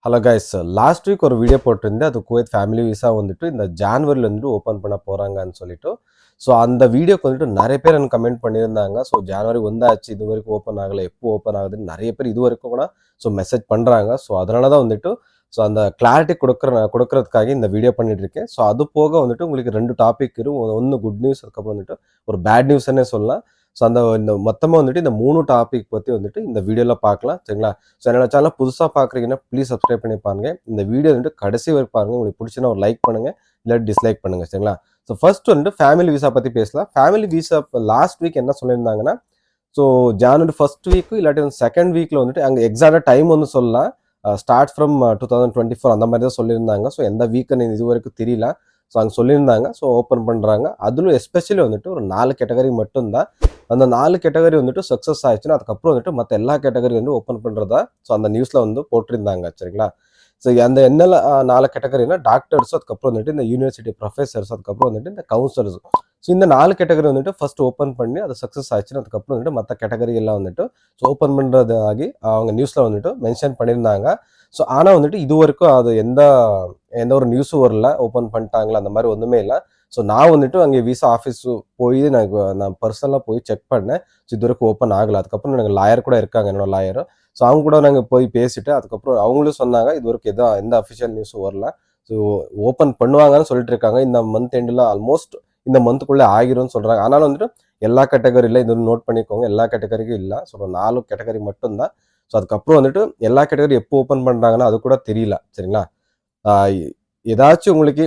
Hello guys, last week ஒரு video போட்டிருந்தேன். அது குவைத் ஃபேமிலி விசா வந்துட்டு இந்த ஜான்வரில வந்துட்டு ஓப்பன் பண்ண போகிறாங்கன்னு சொல்லிட்டு. ஸோ அந்த வீடியோக்கு வந்துட்டு நிறைய பேர் எனக்கு கமெண்ட் பண்ணியிருந்தாங்க. ஸோ ஜான்வரி வந்தாச்சு, இது வரைக்கும் ஓப்பன் ஆகலை, எப்போ ஓப்பன் ஆகுதுன்னு நிறைய பேர் இது வரைக்கும் கூட மெசேஜ் பண்ணுறாங்க. ஸோ அதனால தான் வந்துட்டு அந்த கிளாரிட்டி கொடுக்கறதுக்காக இந்த வீடியோ பண்ணிட்டு இருக்கேன். ஸோ அது போக வந்துட்டு உங்களுக்கு 2 டாபிக் இருக்கும். ஒன்று குட் நியூஸ், அதுக்கப்புறம் வந்துட்டு ஒரு பேட் நியூஸ்ன்னே சொல்லலாம். ஸோ இந்த மொத்தமாக வந்துட்டு இந்த 3 டாபிக் பற்றி வந்துட்டு இந்த வீடியோவில் பார்க்கலாம், சரிங்களா? ஸோ என்னோட சேனல் புதுசாக பார்க்குறீங்கன்னா ப்ளீஸ் சப்ஸ்கிரைப் பண்ணி பாருங்க. இந்த வீடியோ வந்துட்டு கடைசி வரைக்கும் பாருங்கள். உங்களுக்கு பிடிச்சினா ஒரு லைக் பண்ணுங்கள், இல்லை டிஸ்லைக் பண்ணுங்கள், சரிங்களா? ஸோ ஃபர்ஸ்ட் வந்துட்டு ஃபேமிலி விசா பற்றி பேசலாம். ஃபேமிலி விசா லாஸ்ட் வீக் என்ன சொல்லியிருந்தாங்கன்னா, ஸோ ஜான்வரி ஃபர்ஸ்ட் வீக்கு இல்லாட்டி செகண்ட் வீக்கில் வந்துட்டு அங்கே எக்ஸாக்டாக டைம் வந்து சொல்லலாம். ஸ்டார்ட் ஃப்ரம் 2024 அந்த மாதிரி தான் சொல்லியிருந்தாங்க. ஸோ எந்த வீக்குன்னு இது வரைக்கும் தெரியல. ஸோ அங்கே சொல்லியிருந்தாங்க. ஸோ ஓப்பன் பண்ணுறாங்க. அதிலும் எஸ்பெஷலி வந்துட்டு ஒரு 4 கேட்டகரி மட்டும்தான். அந்த 4 கேட்டகரி வந்துட்டு சக்ஸஸ் ஆயிடுச்சுன்னா அதுக்கப்புறம் வந்துட்டு மற்ற எல்லா கேட்டகரி வந்து ஓப்பன் பண்ணுறதா ஸோ அந்த நியூஸில் வந்து போட்டிருந்தாங்க, சரிங்களா? ஸோ அந்த என்னென்ன 4 கேட்டகரினா டாக்டர்ஸ், அதுக்கப்புறம் வந்துட்டு இந்த யூனிவர்சிட்டி ப்ரொஃபஸர்ஸ், அதுக்கப்புறம் வந்துட்டு இந்த கவுன்சிலர்ஸ். ஸோ இந்த 4 கேட்டகரி வந்துட்டு ஃபர்ஸ்ட் ஓப்பன் பண்ணி அது சக்ஸஸ் ஆயிடுச்சுன்னா அதுக்கப்புறம் வந்துட்டு மற்ற கேட்டகரி எல்லாம் வந்துட்டு ஓப்பன் பண்ணுறது ஆகி அவங்க நியூஸில் வந்துட்டு மென்ஷன் பண்ணியிருந்தாங்க. ஸோ ஆனால் வந்துட்டு இது வரைக்கும் அது எந்த ஒரு நியூஸும் வரல, ஓப்பன் பண்ணிட்டாங்களா அந்த மாதிரி ஒன்றுமே இல்லை. ஸோ நான் வந்துட்டு அங்கே விசா ஆஃபீஸ் போய் நான் பர்சனலாக போய் செக் பண்ணேன். ஸோ இது வரைக்கும் ஓப்பன் ஆகலை. அதுக்கப்புறம் எனக்கு லாயர் கூட இருக்காங்க, என்னோட லாயர். ஸோ அவங்க கூட நாங்கள் போய் பேசிட்டு அதுக்கப்புறம் அவங்களும் சொன்னாங்க இது வரைக்கும் எந்த அஃபிஷியல் நியூஸும் வரல. ஸோ ஓப்பன் பண்ணுவாங்கன்னு சொல்லிட்டு இருக்காங்க. இந்த மந்த் எண்டில் ஆல்மோஸ்ட் இந்த மந்த்துக்குள்ளே ஆகிரும்னு சொல்கிறாங்க. ஆனாலும் வந்துட்டு எல்லா கேட்டகரியில் இது நோட் பண்ணிக்கோங்க, எல்லா கேட்டகரிக்கும் இல்லை. ஸோ 4 கேட்டகரி மட்டும்தான். ஸோ அதுக்கப்புறம் வந்துட்டு எல்லா கேட்டகரி எப்போ ஓப்பன் பண்ணுறாங்கன்னா அது கூட தெரியல, சரிங்களா? ஏதாச்சும் உங்களுக்கு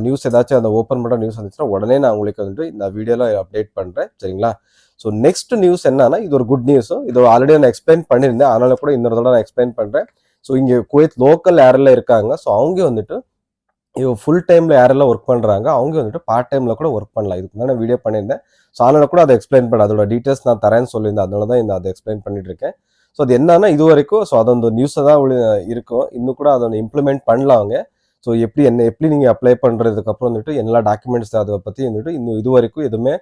நியூஸ் ஏதாச்சும் அந்த ஓப்பன் பண்ணுற நியூஸ் வந்துச்சுன்னா உடனே நான் உங்களுக்கு வந்துட்டு இந்த வீடியோவில் அப்டேட் பண்ணுறேன், சரிங்களா? ஸோ நெக்ஸ்ட் நியூஸ் என்னன்னா, இது ஒரு குட் நியூஸும். இது ஆல்ரெடி நான் எக்ஸ்பிளைன் பண்ணியிருந்தேன், அதனால கூட இன்னொரு தடவை நான் எக்ஸ்பிளைன் பண்ணுறேன். ஸோ இங்கே குவைத் லோக்கல் ஏரில் இருக்காங்க. ஸோ அவங்க வந்துட்டு ஃபுல் டைமில் யாரெல்லாம் ஒர்க் பண்ணுறாங்க அவங்க வந்துட்டு பார்ட் டைமில் கூட ஒர்க் பண்ணலாம். இதுக்கு முன்னாடி வீடியோ பண்ணியிருந்தேன். ஸோ அதனால கூட அதை எக்ஸ்பிளைன் பண்ணேன், அதோட டீட்டெயில்ஸ் நான் தரேன்னு சொல்லியிருந்தேன். அதனால தான் அதை எக்ஸ்பிளைன் பண்ணிட்டு இருக்கேன். ஸோ அது என்னன்னா, இது வரைக்கும் ஸோ அது அந்த நியூஸை தான் இருக்கும். இன்னும் கூட அதை இம்ப்ளிமெண்ட் பண்ணலாம் அவங்க. ஸோ எப்படி நீங்கள் அப்ளை பண்ணுறதுக்கப்புறம் வந்துட்டு எல்லா டாக்குமெண்ட்ஸ் அதை பற்றி வந்துட்டு இன்னும் இது வரைக்கும் எதுவுமே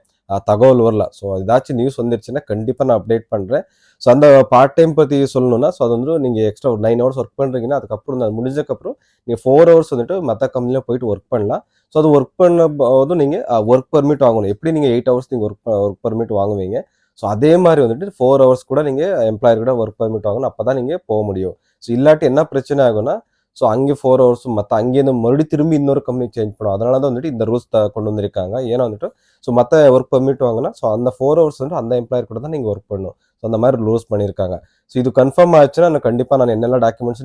தகவல் வரல. ஸோ ஏதாச்சும் நியூஸ் வந்துருச்சுன்னா கண்டிப்பாக நான் அப்டேட் பண்ணுறேன். ஸோ அந்த பார்ட் டைம் பற்றி சொல்லணும்னா, ஸோ அது வந்துட்டு நீங்கள் எக்ஸ்ட்ரா ஒரு 9 ஹவர்ஸ் ஒர்க் பண்ணுறீங்கன்னா அதுக்கப்புறம் அது முடிஞ்சதுக்கப்புறம் நீங்கள் 4 ஹவர்ஸ் வந்துட்டு மற்ற கம்பெனியில் போயிட்டு ஒர்க் பண்ணலாம். ஸோ அது ஒர்க் பண்ண போது நீங்கள் ஒர்க் பர்மிட் வாங்கணும். எப்படி நீங்கள் 8 ஹவர்ஸ் நீங்கள் ஒர்க் பர்மிட் வாங்குவீங்க, ஸோ அதே மாதிரி வந்துட்டு 4 ஹவர்ஸ் கூட நீங்கள் எம்ப்ளாயர் கூட ஒர்க் பர்மிட் வாங்கணும். அப்போ தான் நீங்கள் போக முடியும். ஸோ இல்லாட்டி என்ன பிரச்சனை ஆகும்னா, ஸோ அங்கே 4 ஹவர்ஸும் மற்ற அங்கேருந்து மறுபடியும் திரும்பி இன்னொரு கம்பெனி சேஞ்ச் பண்ணும். அதனால தான் வந்துட்டு இந்த ரூல்ஸ் கொண்டு வந்திருக்காங்க. ஏன்னா வந்துட்டு ஸோ மற்ற ஒர்க் பர்மிட் வாங்கினா ஸோ அந்த 4 ஹவர்ஸ் வந்துட்டு அந்த எம்ப்ளாயர் கூட தான் நீங்கள் ஒர்க் பண்ணணும். ஸோ அந்த மாதிரி ரூல்ஸ் பண்ணியிருக்காங்க. ஸோ இது கன்ஃபார்ம் ஆச்சுன்னா நான் கண்டிப்பாக என்னெல்லாம் டாக்குமெண்ட்ஸ்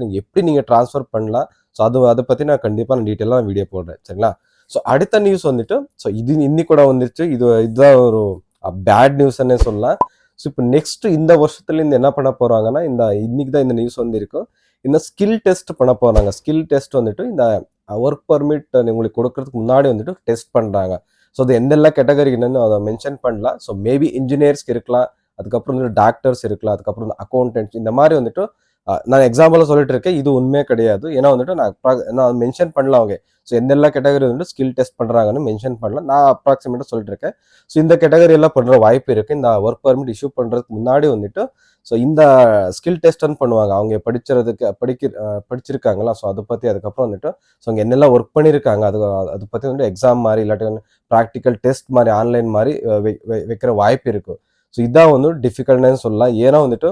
நீங்கள் ட்ரான்ஸ்ஃபர் பண்ணலாம், ஸோ அதை பற்றி நான் கண்டிப்பாக டீட்டெயிலாக வீடியோ போடுறேன், சரிங்களா? ஸோ அடுத்த நியூஸ் வந்துட்டு ஸோ இது இன்னைக்கு கூட வந்துருச்சு. இதுதான் ஒரு பேட் நியூஸ்ன்னே சொல்லலாம். ஸோ இப்போ நெக்ஸ்ட் இந்த வருஷத்துலேருந்து என்ன பண்ண போகிறாங்கன்னா, இன்னைக்கு தான் இந்த நியூஸ் வந்துருக்கும். இந்த ஸ்கில் டெஸ்ட் பண்ண போகிறாங்க. ஸ்கில் டெஸ்ட் வந்துட்டு இந்த ஒர்க் பர்மிட் உங்களுக்கு கொடுக்கறதுக்கு முன்னாடி வந்துட்டு டெஸ்ட் பண்ணுறாங்க. ஸோ அது எந்தெல்லாம் கேட்டகரி என்னன்னு அதை மென்ஷன் பண்ணலாம். ஸோ மேபி இன்ஜினியர்ஸ்க்கு இருக்கலாம், அதுக்கப்புறம் வந்துட்டு டாக்டர்ஸ் இருக்கலாம், அதுக்கப்புறம் அக்கௌண்டன்ட்ஸ், இந்த மாதிரி வந்துட்டு நான் எக்ஸாம்பிளாக சொல்லிட்டு இருக்கேன். இது உண்மையே கிடையாது. ஏன்னா வந்துட்டு நான் மென்ஷன் பண்ணலாம் அவங்க. ஸோ எந்தெல்லாம் கேட்டகரி வந்துட்டு ஸ்கில் டெஸ்ட் பண்ணுறாங்கன்னு மென்ஷன் பண்ணலாம். நான் அப்ராக்சிமேட்டாக சொல்லிட்டு இருக்கேன். ஸோ இந்த கேட்டகரி எல்லாம் பண்ணுற வாய்ப்பு இருக்குது. இந்த ஒர்க் பர்மிட் இஷ்யூ பண்ணுறதுக்கு முன்னாடி வந்துட்டு ஸோ இந்த ஸ்கில் டெஸ்ட்னு பண்ணுவாங்க. அவங்க படிச்சிருக்காங்களா, ஸோ அதை பற்றி அதுக்கப்புறம் வந்துட்டு ஸோ அவங்க என்னெல்லாம் ஒர்க் பண்ணியிருக்காங்க அதை பற்றி வந்துட்டு எக்ஸாம் மாதிரி இல்லாட்டி வந்து ப்ராக்டிக்கல் டெஸ்ட் மாதிரி ஆன்லைன் மாதிரி வைக்கிற வாய்ப்பு இருக்குது. ஸோ இதான் வந்து டிஃபிகல்ட்னு சொல்லலாம். ஏன்னா வந்துட்டு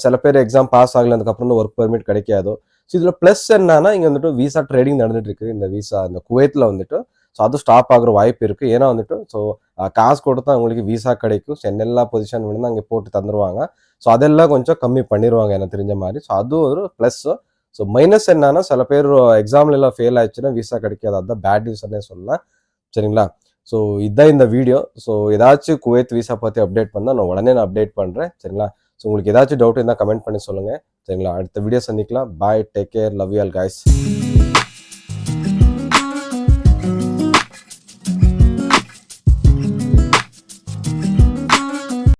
சில பேர் எக்ஸாம் பாஸ் ஆகல, அதுக்கப்புறம் ஒர்க் பர்மிட் கிடைக்காதோ. ஸோ இதில் ப்ளஸ் என்னன்னா, இங்கே வந்துட்டு விசா ட்ரேடிங் நடந்துட்டு இருக்கு. இந்த குவைத்தில் வந்துட்டு ஸோ அது ஸ்டாப் ஆகிற வாய்ப்பு இருக்குது. ஏன்னா வந்துட்டு ஸோ காசு கொடுத்தா அவங்களுக்கு விசா கிடைக்கும். ஸோ என்னெல்லா பொசிஷன் வேணும்னா அங்கே போட்டு தந்துடுவாங்க. ஸோ அதெல்லாம் கொஞ்சம் கம்மி பண்ணிடுவாங்க எனக்கு தெரிஞ்ச மாதிரி. ஸோ அது ஒரு ப்ளஸ்ஸு. ஸோ மைனஸ் என்னன்னா, சில பேர் எக்ஸாம்ல எல்லாம் ஃபெயில் ஆயிடுச்சுன்னா விசா கிடைக்காது. அதுதான் பேட் நியூஸ்னே சொல்லலாம், சரிங்களா? ஸோ இதுதான் இந்த வீடியோ. ஸோ ஏதாச்சும் குவைத் விசா பற்றி அப்டேட் பண்ணால் நான் அப்டேட் பண்ணுறேன், சரிங்களா? ஸோ உங்களுக்கு ஏதாச்சும் டவுட் இருந்தால் கமெண்ட் பண்ணி சொல்லுங்கள், சரிங்களா? அடுத்த வீடியோ சந்திக்கலாம். Bye, take care, love you all guys.